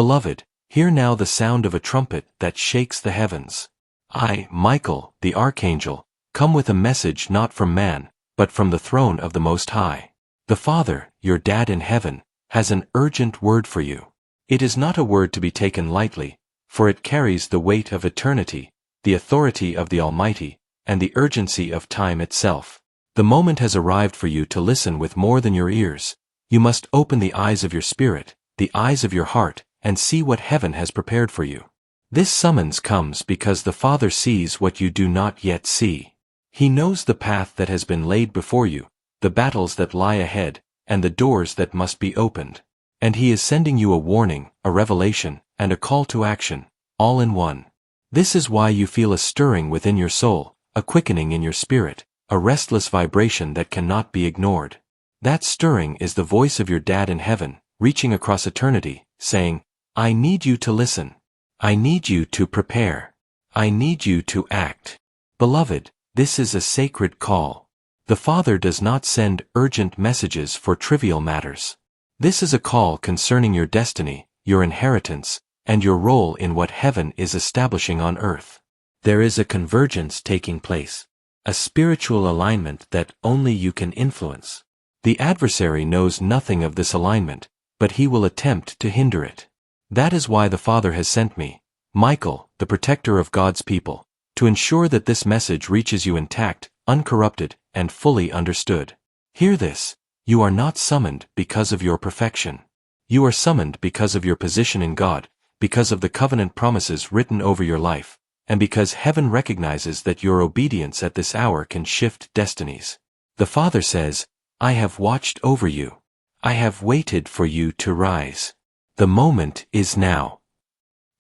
Beloved, hear now the sound of a trumpet that shakes the heavens. I, Michael, the Archangel, come with a message not from man, but from the throne of the Most High. The Father, your Dad in heaven, has an urgent word for you. It is not a word to be taken lightly, for it carries the weight of eternity, the authority of the Almighty, and the urgency of time itself. The moment has arrived for you to listen with more than your ears. You must open the eyes of your spirit, the eyes of your heart, and see what heaven has prepared for you. This summons comes because the Father sees what you do not yet see. He knows the path that has been laid before you, the battles that lie ahead, and the doors that must be opened. And He is sending you a warning, a revelation, and a call to action, all in one. This is why you feel a stirring within your soul, a quickening in your spirit, a restless vibration that cannot be ignored. That stirring is the voice of your Dad in heaven, reaching across eternity, saying, I need you to listen. I need you to prepare. I need you to act. Beloved, this is a sacred call. The Father does not send urgent messages for trivial matters. This is a call concerning your destiny, your inheritance, and your role in what heaven is establishing on earth. There is a convergence taking place, a spiritual alignment that only you can influence. The adversary knows nothing of this alignment, but he will attempt to hinder it. That is why the Father has sent me, Michael, the protector of God's people, to ensure that this message reaches you intact, uncorrupted, and fully understood. Hear this, you are not summoned because of your perfection. You are summoned because of your position in God, because of the covenant promises written over your life, and because heaven recognizes that your obedience at this hour can shift destinies. The Father says, I have watched over you. I have waited for you to rise. The moment is now.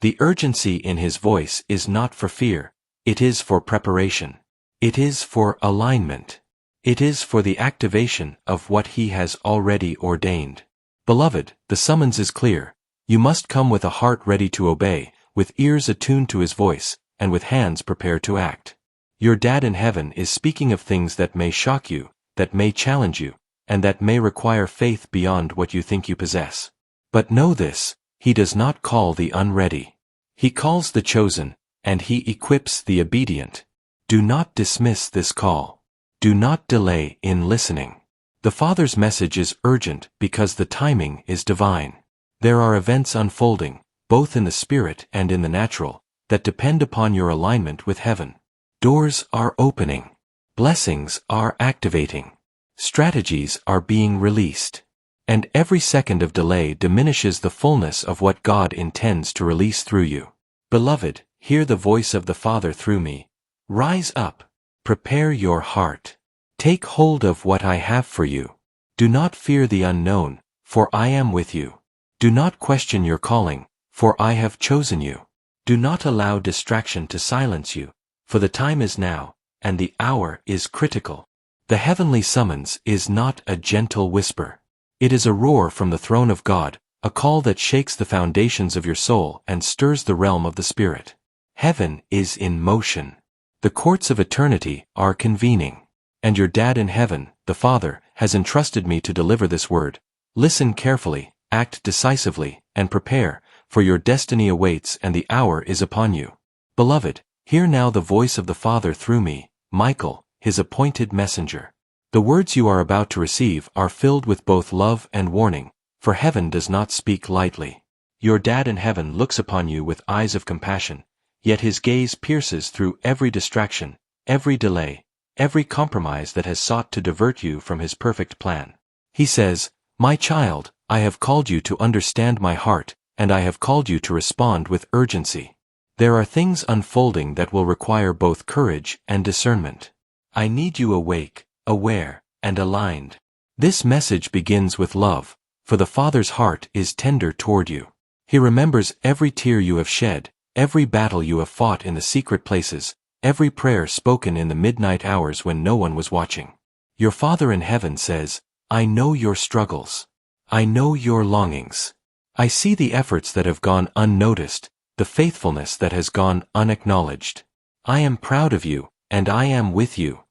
The urgency in His voice is not for fear, it is for preparation. It is for alignment. It is for the activation of what He has already ordained. Beloved, the summons is clear. You must come with a heart ready to obey, with ears attuned to His voice, and with hands prepared to act. Your Dad in heaven is speaking of things that may shock you, that may challenge you, and that may require faith beyond what you think you possess. But know this, He does not call the unready. He calls the chosen, and He equips the obedient. Do not dismiss this call. Do not delay in listening. The Father's message is urgent because the timing is divine. There are events unfolding, both in the spirit and in the natural, that depend upon your alignment with heaven. Doors are opening. Blessings are activating. Strategies are being released. And every second of delay diminishes the fullness of what God intends to release through you. Beloved, hear the voice of the Father through me. Rise up. Prepare your heart. Take hold of what I have for you. Do not fear the unknown, for I am with you. Do not question your calling, for I have chosen you. Do not allow distraction to silence you, for the time is now, and the hour is critical. The heavenly summons is not a gentle whisper. It is a roar from the throne of God, a call that shakes the foundations of your soul and stirs the realm of the Spirit. Heaven is in motion. The courts of eternity are convening. And your Dad in heaven, the Father, has entrusted me to deliver this word. Listen carefully, act decisively, and prepare, for your destiny awaits and the hour is upon you. Beloved, hear now the voice of the Father through me, Michael, His appointed messenger. The words you are about to receive are filled with both love and warning, for heaven does not speak lightly. Your Dad in heaven looks upon you with eyes of compassion, yet His gaze pierces through every distraction, every delay, every compromise that has sought to divert you from His perfect plan. He says, My child, I have called you to understand my heart, and I have called you to respond with urgency. There are things unfolding that will require both courage and discernment. I need you awake, aware, and aligned. This message begins with love, for the Father's heart is tender toward you. He remembers every tear you have shed, every battle you have fought in the secret places, every prayer spoken in the midnight hours when no one was watching. Your Father in heaven says, I know your struggles. I know your longings. I see the efforts that have gone unnoticed, the faithfulness that has gone unacknowledged. I am proud of you, and I am with you.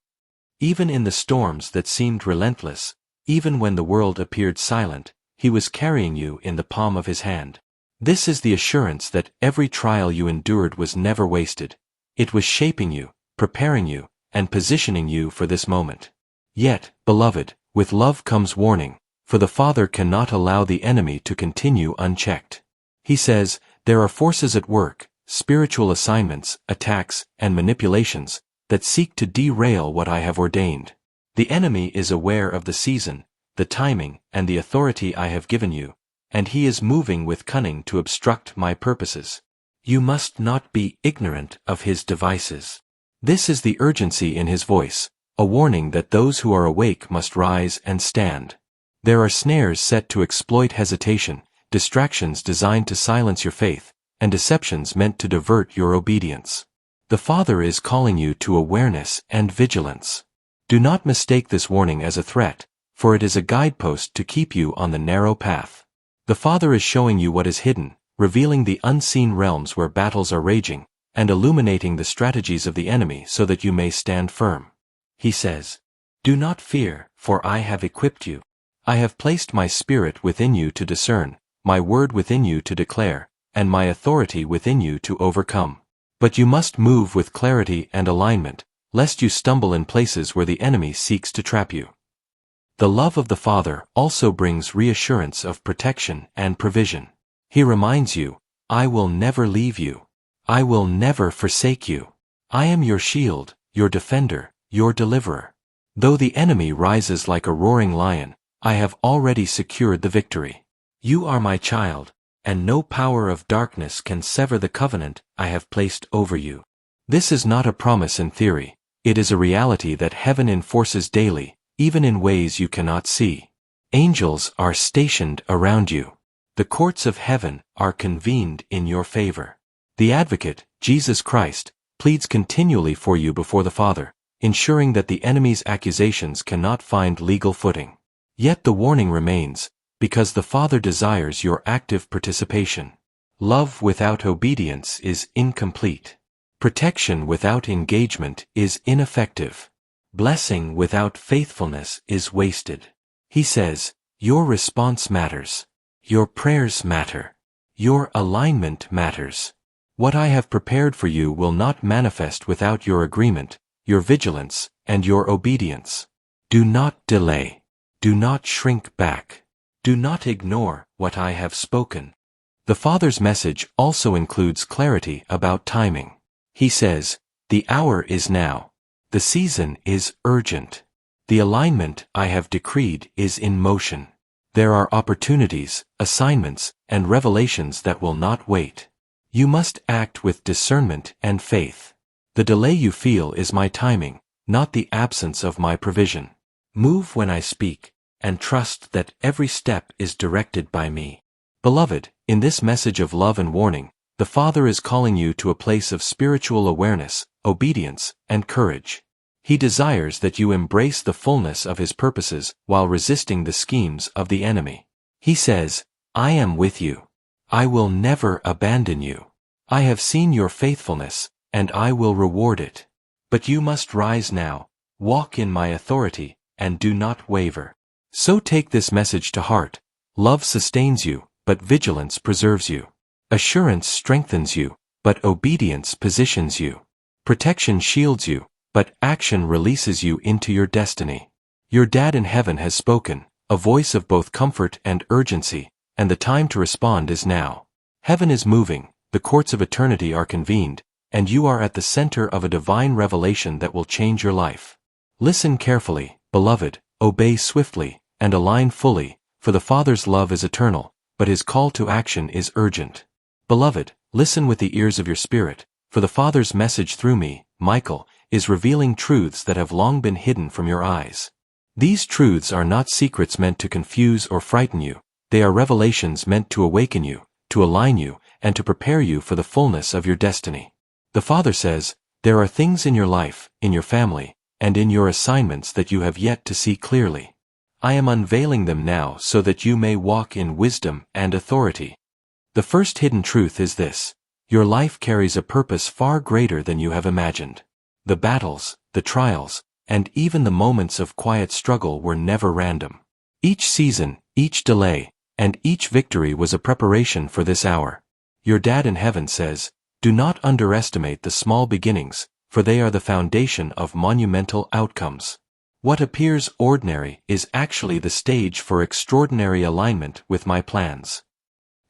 Even in the storms that seemed relentless, even when the world appeared silent, He was carrying you in the palm of His hand. This is the assurance that every trial you endured was never wasted. It was shaping you, preparing you, and positioning you for this moment. Yet, beloved, with love comes warning, for the Father cannot allow the enemy to continue unchecked. He says, there are forces at work, spiritual assignments, attacks, and manipulations, that seek to derail what I have ordained. The enemy is aware of the season, the timing, and the authority I have given you, and he is moving with cunning to obstruct my purposes. You must not be ignorant of his devices. This is the urgency in his voice, a warning that those who are awake must rise and stand. There are snares set to exploit hesitation, distractions designed to silence your faith, and deceptions meant to divert your obedience. The Father is calling you to awareness and vigilance. Do not mistake this warning as a threat, for it is a guidepost to keep you on the narrow path. The Father is showing you what is hidden, revealing the unseen realms where battles are raging, and illuminating the strategies of the enemy so that you may stand firm. He says, do not fear, for I have equipped you. I have placed my Spirit within you to discern, my word within you to declare, and my authority within you to overcome. But you must move with clarity and alignment, lest you stumble in places where the enemy seeks to trap you. The love of the Father also brings reassurance of protection and provision. He reminds you, I will never leave you. I will never forsake you. I am your shield, your defender, your deliverer. Though the enemy rises like a roaring lion, I have already secured the victory. You are my child, and no power of darkness can sever the covenant I have placed over you. This is not a promise in theory. It is a reality that heaven enforces daily, even in ways you cannot see. Angels are stationed around you. The courts of heaven are convened in your favor. The Advocate, Jesus Christ, pleads continually for you before the Father, ensuring that the enemy's accusations cannot find legal footing. Yet the warning remains, because the Father desires your active participation. Love without obedience is incomplete. Protection without engagement is ineffective. Blessing without faithfulness is wasted. He says, your response matters. Your prayers matter. Your alignment matters. What I have prepared for you will not manifest without your agreement, your vigilance, and your obedience. Do not delay. Do not shrink back. Do not ignore what I have spoken. The Father's message also includes clarity about timing. He says, the hour is now. The season is urgent. The alignment I have decreed is in motion. There are opportunities, assignments, and revelations that will not wait. You must act with discernment and faith. The delay you feel is my timing, not the absence of my provision. Move when I speak, and trust that every step is directed by me. Beloved, in this message of love and warning, the Father is calling you to a place of spiritual awareness, obedience, and courage. He desires that you embrace the fullness of His purposes while resisting the schemes of the enemy. He says, I am with you. I will never abandon you. I have seen your faithfulness, and I will reward it. But you must rise now, walk in my authority, and do not waver. So take this message to heart. Love sustains you, but vigilance preserves you. Assurance strengthens you, but obedience positions you. Protection shields you, but action releases you into your destiny. Your Dad in heaven has spoken, a voice of both comfort and urgency, and the time to respond is now. Heaven is moving, the courts of eternity are convened, and you are at the center of a divine revelation that will change your life. Listen carefully, beloved, obey swiftly, and align fully, for the Father's love is eternal, but His call to action is urgent. Beloved, listen with the ears of your spirit, for the Father's message through me, Michael, is revealing truths that have long been hidden from your eyes. These truths are not secrets meant to confuse or frighten you. They are revelations meant to awaken you, to align you, and to prepare you for the fullness of your destiny. The Father says, there are things in your life, in your family, and in your assignments that you have yet to see clearly. I am unveiling them now so that you may walk in wisdom and authority. The first hidden truth is this: your life carries a purpose far greater than you have imagined. The battles, the trials, and even the moments of quiet struggle were never random. Each season, each delay, and each victory was a preparation for this hour. Your Dad in heaven says, do not underestimate the small beginnings, for they are the foundation of monumental outcomes. What appears ordinary is actually the stage for extraordinary alignment with my plans.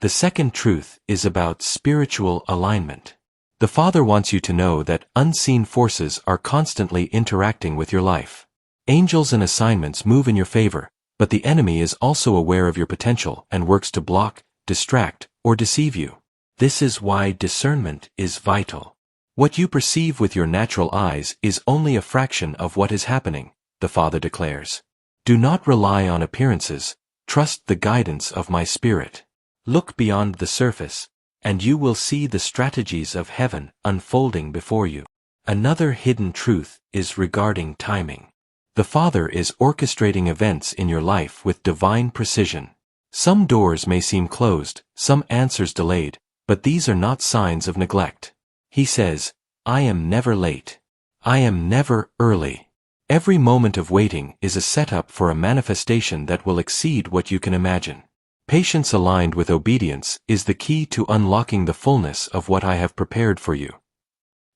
The second truth is about spiritual alignment. The Father wants you to know that unseen forces are constantly interacting with your life. Angels and assignments move in your favor, but the enemy is also aware of your potential and works to block, distract, or deceive you. This is why discernment is vital. What you perceive with your natural eyes is only a fraction of what is happening, the Father declares. Do not rely on appearances, trust the guidance of my Spirit. Look beyond the surface, and you will see the strategies of heaven unfolding before you. Another hidden truth is regarding timing. The Father is orchestrating events in your life with divine precision. Some doors may seem closed, some answers delayed, but these are not signs of neglect. He says, I am never late. I am never early. Every moment of waiting is a setup for a manifestation that will exceed what you can imagine. Patience aligned with obedience is the key to unlocking the fullness of what I have prepared for you.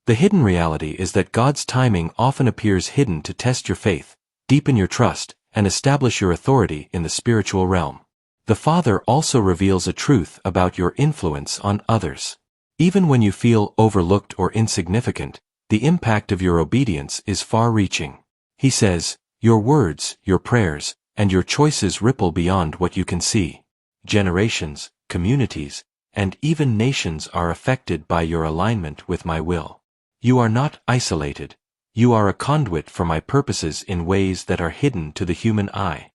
The hidden reality is that God's timing often appears hidden to test your faith, deepen your trust, and establish your authority in the spiritual realm. The Father also reveals a truth about your influence on others. Even when you feel overlooked or insignificant, the impact of your obedience is far-reaching. He says, your words, your prayers, and your choices ripple beyond what you can see. Generations, communities, and even nations are affected by your alignment with my will. You are not isolated. You are a conduit for my purposes in ways that are hidden to the human eye.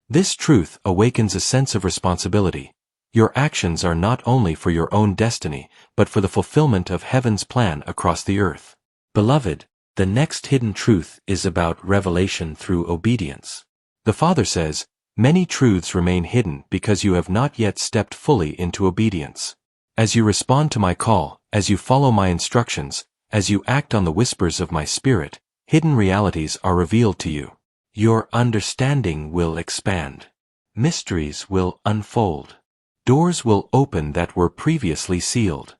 This truth awakens a sense of responsibility. Your actions are not only for your own destiny, but for the fulfillment of heaven's plan across the earth. Beloved, the next hidden truth is about revelation through obedience. The Father says, many truths remain hidden because you have not yet stepped fully into obedience. As you respond to my call, as you follow my instructions, as you act on the whispers of my Spirit, hidden realities are revealed to you. Your understanding will expand. Mysteries will unfold. Doors will open that were previously sealed.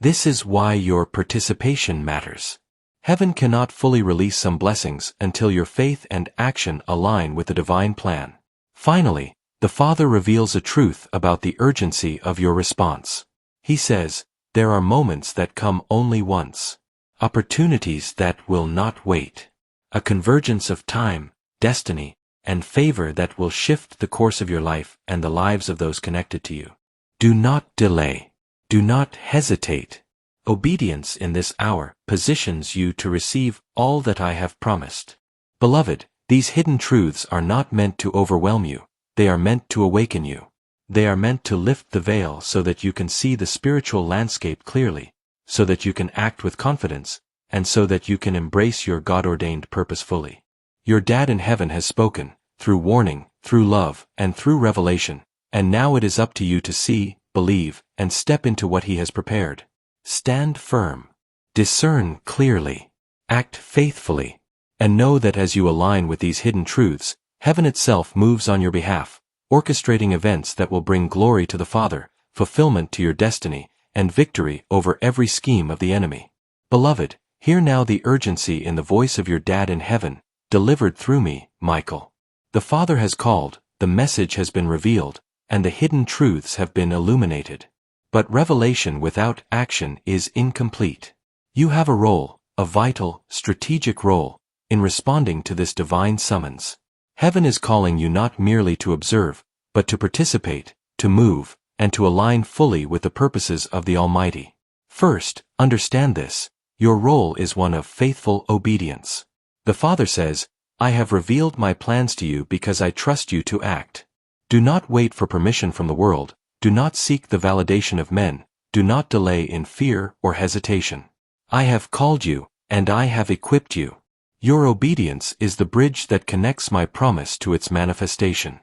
This is why your participation matters. Heaven cannot fully release some blessings until your faith and action align with the divine plan. Finally, the Father reveals a truth about the urgency of your response. He says, there are moments that come only once. Opportunities that will not wait. A convergence of time, destiny, and favor that will shift the course of your life and the lives of those connected to you. Do not delay. Do not hesitate. Obedience in this hour positions you to receive all that I have promised. Beloved, these hidden truths are not meant to overwhelm you. They are meant to awaken you. They are meant to lift the veil so that you can see the spiritual landscape clearly, so that you can act with confidence, and so that you can embrace your God-ordained purpose fully. Your Dad in heaven has spoken, through warning, through love, and through revelation, and now it is up to you to see, believe, and step into what He has prepared. Stand firm. Discern clearly. Act faithfully. And know that as you align with these hidden truths, heaven itself moves on your behalf, orchestrating events that will bring glory to the Father, fulfillment to your destiny, and victory over every scheme of the enemy. Beloved, hear now the urgency in the voice of your Dad in heaven, delivered through me, Michael. The Father has called, the message has been revealed, and the hidden truths have been illuminated. But revelation without action is incomplete. You have a role, a vital, strategic role, in responding to this divine summons. Heaven is calling you not merely to observe, but to participate, to move, and to align fully with the purposes of the Almighty. First, understand this. Your role is one of faithful obedience. The Father says, I have revealed my plans to you because I trust you to act. Do not wait for permission from the world. Do not seek the validation of men. Do not delay in fear or hesitation. I have called you, and I have equipped you. Your obedience is the bridge that connects my promise to its manifestation.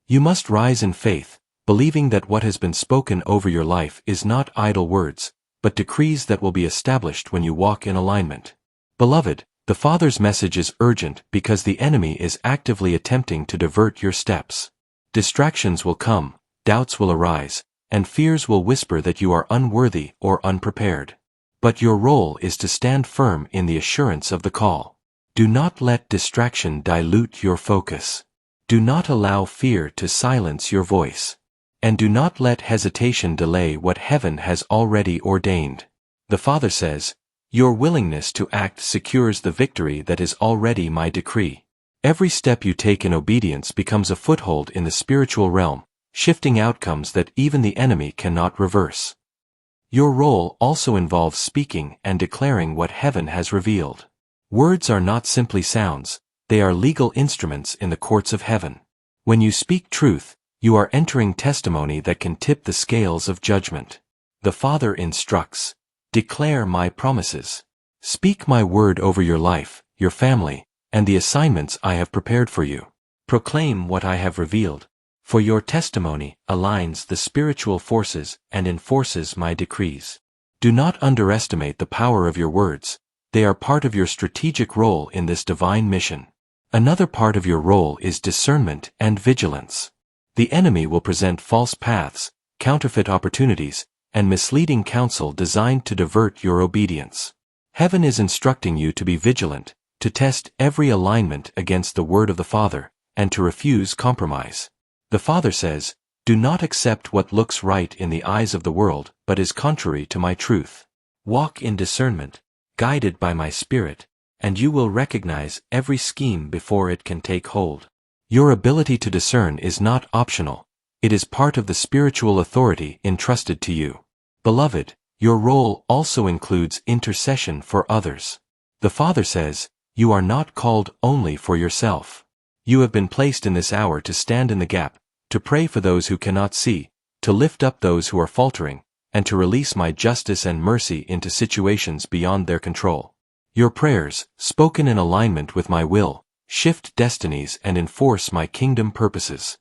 You must rise in faith, believing that what has been spoken over your life is not idle words, but decrees that will be established when you walk in alignment. Beloved, the Father's message is urgent because the enemy is actively attempting to divert your steps. Distractions will come, doubts will arise, and fears will whisper that you are unworthy or unprepared. But your role is to stand firm in the assurance of the call. Do not let distraction dilute your focus. Do not allow fear to silence your voice. And do not let hesitation delay what heaven has already ordained. The Father says, "Your willingness to act secures the victory that is already my decree." Every step you take in obedience becomes a foothold in the spiritual realm, shifting outcomes that even the enemy cannot reverse. Your role also involves speaking and declaring what heaven has revealed. Words are not simply sounds, they are legal instruments in the courts of heaven. When you speak truth, you are entering testimony that can tip the scales of judgment. The Father instructs, "Declare my promises. Speak my word over your life, your family, and the assignments I have prepared for you. Proclaim what I have revealed, for your testimony aligns the spiritual forces and enforces my decrees." Do not underestimate the power of your words. They are part of your strategic role in this divine mission. Another part of your role is discernment and vigilance. The enemy will present false paths, counterfeit opportunities, and misleading counsel designed to divert your obedience. Heaven is instructing you to be vigilant, to test every alignment against the word of the Father, and to refuse compromise. The Father says, "Do not accept what looks right in the eyes of the world, but is contrary to my truth. Walk in discernment, guided by my Spirit, and you will recognize every scheme before it can take hold." Your ability to discern is not optional. It is part of the spiritual authority entrusted to you. Beloved, your role also includes intercession for others. The Father says, "You are not called only for yourself. You have been placed in this hour to stand in the gap, to pray for those who cannot see, to lift up those who are faltering, and to release my justice and mercy into situations beyond their control." Your prayers, spoken in alignment with my will, shift destinies and enforce my kingdom purposes.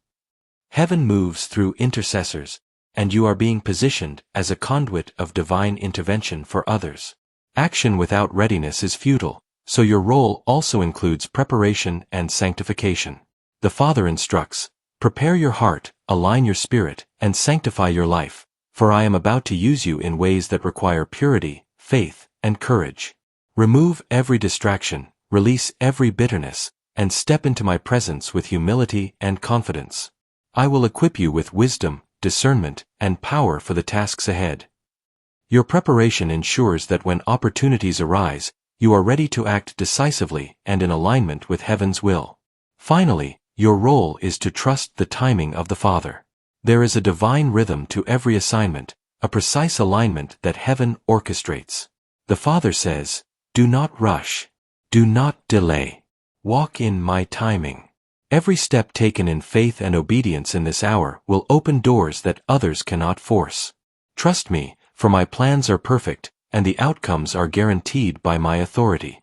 Heaven moves through intercessors, and you are being positioned as a conduit of divine intervention for others. Action without readiness is futile, so your role also includes preparation and sanctification. The Father instructs, "Prepare your heart, align your spirit, and sanctify your life, for I am about to use you in ways that require purity, faith, and courage. Remove every distraction, release every bitterness, and step into my presence with humility and confidence. I will equip you with wisdom, discernment, and power for the tasks ahead." Your preparation ensures that when opportunities arise, you are ready to act decisively and in alignment with heaven's will. Finally, your role is to trust the timing of the Father. There is a divine rhythm to every assignment, a precise alignment that heaven orchestrates. The Father says, "Do not rush. Do not delay. Walk in my timing." Every step taken in faith and obedience in this hour will open doors that others cannot force. Trust me, for my plans are perfect, and the outcomes are guaranteed by my authority.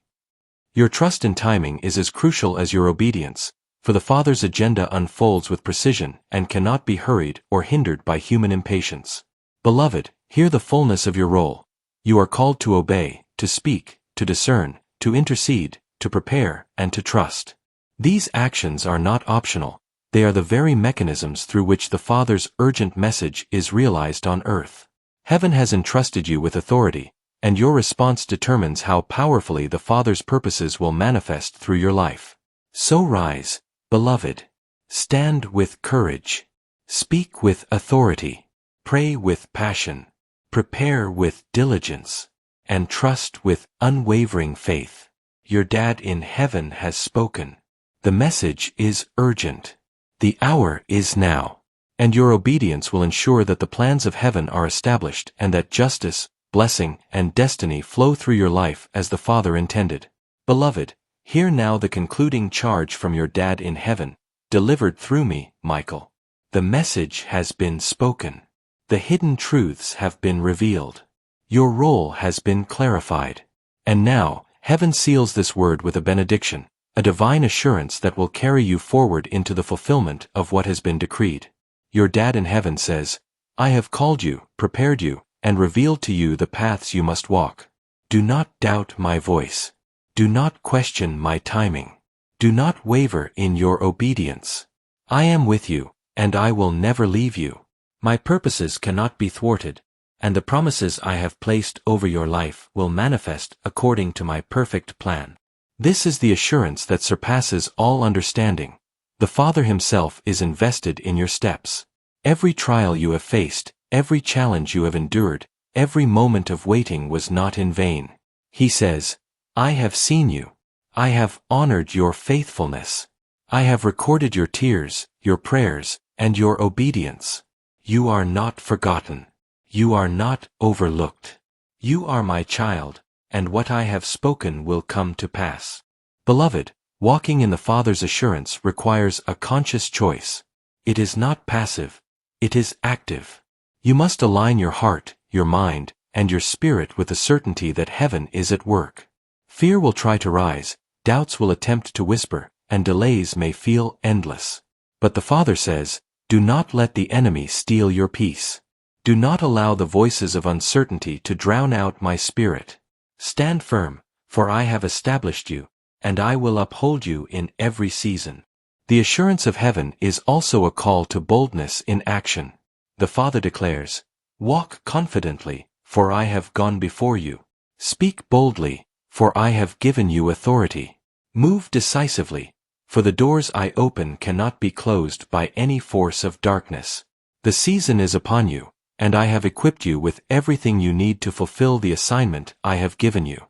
Your trust in timing is as crucial as your obedience, for the Father's agenda unfolds with precision and cannot be hurried or hindered by human impatience. Beloved, hear the fullness of your role. You are called to obey, to speak, to discern, to intercede, to prepare, and to trust. These actions are not optional. They are the very mechanisms through which the Father's urgent message is realized on earth. Heaven has entrusted you with authority, and your response determines how powerfully the Father's purposes will manifest through your life. So rise, beloved. Stand with courage. Speak with authority. Pray with passion. Prepare with diligence. And trust with unwavering faith. Your Dad in heaven has spoken. The message is urgent. The hour is now. And your obedience will ensure that the plans of heaven are established and that justice, blessing, and destiny flow through your life as the Father intended. Beloved, hear now the concluding charge from your Dad in heaven, delivered through me, Michael. The message has been spoken. The hidden truths have been revealed. Your role has been clarified. And now, heaven seals this word with a benediction, a divine assurance that will carry you forward into the fulfillment of what has been decreed. Your Dad in heaven says, "I have called you, prepared you, and revealed to you the paths you must walk. Do not doubt my voice. Do not question my timing. Do not waver in your obedience. I am with you, and I will never leave you. My purposes cannot be thwarted, and the promises I have placed over your life will manifest according to my perfect plan. This is the assurance that surpasses all understanding. The Father Himself is invested in your steps. Every trial you have faced, every challenge you have endured, every moment of waiting was not in vain. He says, I have seen you. I have honored your faithfulness. I have recorded your tears, your prayers, and your obedience. You are not forgotten. You are not overlooked. You are my child, and what I have spoken will come to pass. Beloved, walking in the Father's assurance requires a conscious choice. It is not passive. It is active. You must align your heart, your mind, and your spirit with the certainty that heaven is at work. Fear will try to rise, doubts will attempt to whisper, and delays may feel endless. But the Father says, do not let the enemy steal your peace. Do not allow the voices of uncertainty to drown out my spirit. Stand firm, for I have established you, and I will uphold you in every season. The assurance of heaven is also a call to boldness in action. The Father declares, walk confidently, for I have gone before you. Speak boldly, for I have given you authority. Move decisively, for the doors I open cannot be closed by any force of darkness. The season is upon you, and I have equipped you with everything you need to fulfill the assignment I have given you.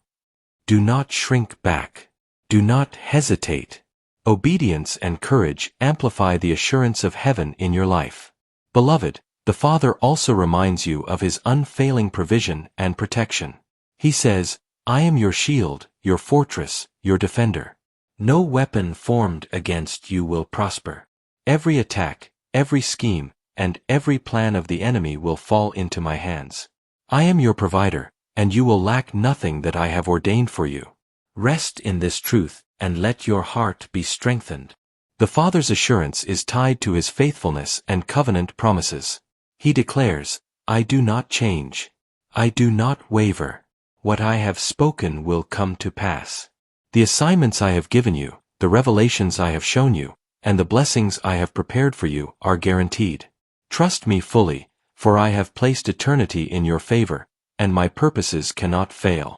Do not shrink back. Do not hesitate. Obedience and courage amplify the assurance of heaven in your life. Beloved, the Father also reminds you of His unfailing provision and protection. He says, I am your shield, your fortress, your defender. No weapon formed against you will prosper. Every attack, every scheme, and every plan of the enemy will fall into my hands. I am your provider, and you will lack nothing that I have ordained for you. Rest in this truth, and let your heart be strengthened. The Father's assurance is tied to His faithfulness and covenant promises. He declares, I do not change. I do not waver. What I have spoken will come to pass. The assignments I have given you, the revelations I have shown you, and the blessings I have prepared for you are guaranteed. Trust me fully, for I have placed eternity in your favor, and my purposes cannot fail.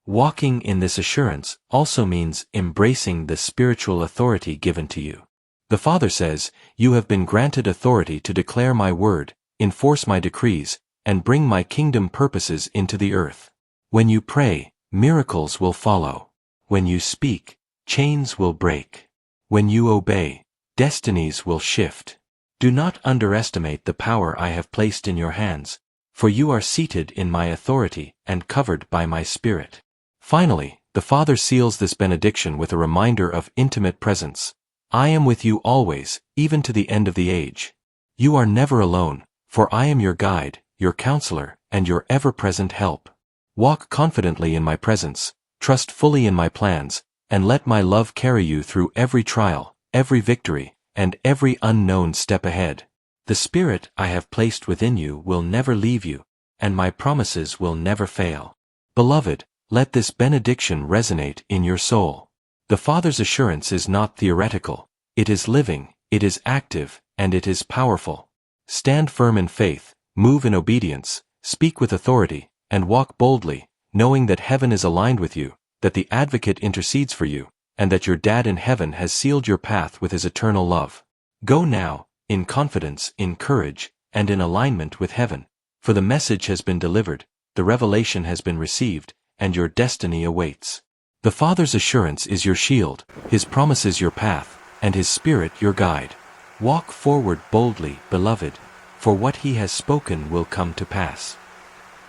Walking in this assurance also means embracing the spiritual authority given to you. The Father says, you have been granted authority to declare my word, enforce my decrees, and bring my kingdom purposes into the earth. When you pray, miracles will follow. When you speak, chains will break. When you obey, destinies will shift. Do not underestimate the power I have placed in your hands, for you are seated in my authority and covered by my Spirit. Finally, the Father seals this benediction with a reminder of intimate presence. I am with you always, even to the end of the age. You are never alone, for I am your guide, your counselor, and your ever-present help. Walk confidently in my presence, trust fully in my plans, and let my love carry you through every trial, every victory, and every unknown step ahead. The Spirit I have placed within you will never leave you, and my promises will never fail. Beloved, let this benediction resonate in your soul. The Father's assurance is not theoretical, it is living, it is active, and it is powerful. Stand firm in faith, move in obedience, speak with authority, and walk boldly, knowing that heaven is aligned with you, that the Advocate intercedes for you, and that your Dad in heaven has sealed your path with His eternal love. Go now, in confidence, in courage, and in alignment with heaven, for the message has been delivered, the revelation has been received, and your destiny awaits. The Father's assurance is your shield, His promises your path, and His Spirit your guide. Walk forward boldly, beloved, for what He has spoken will come to pass.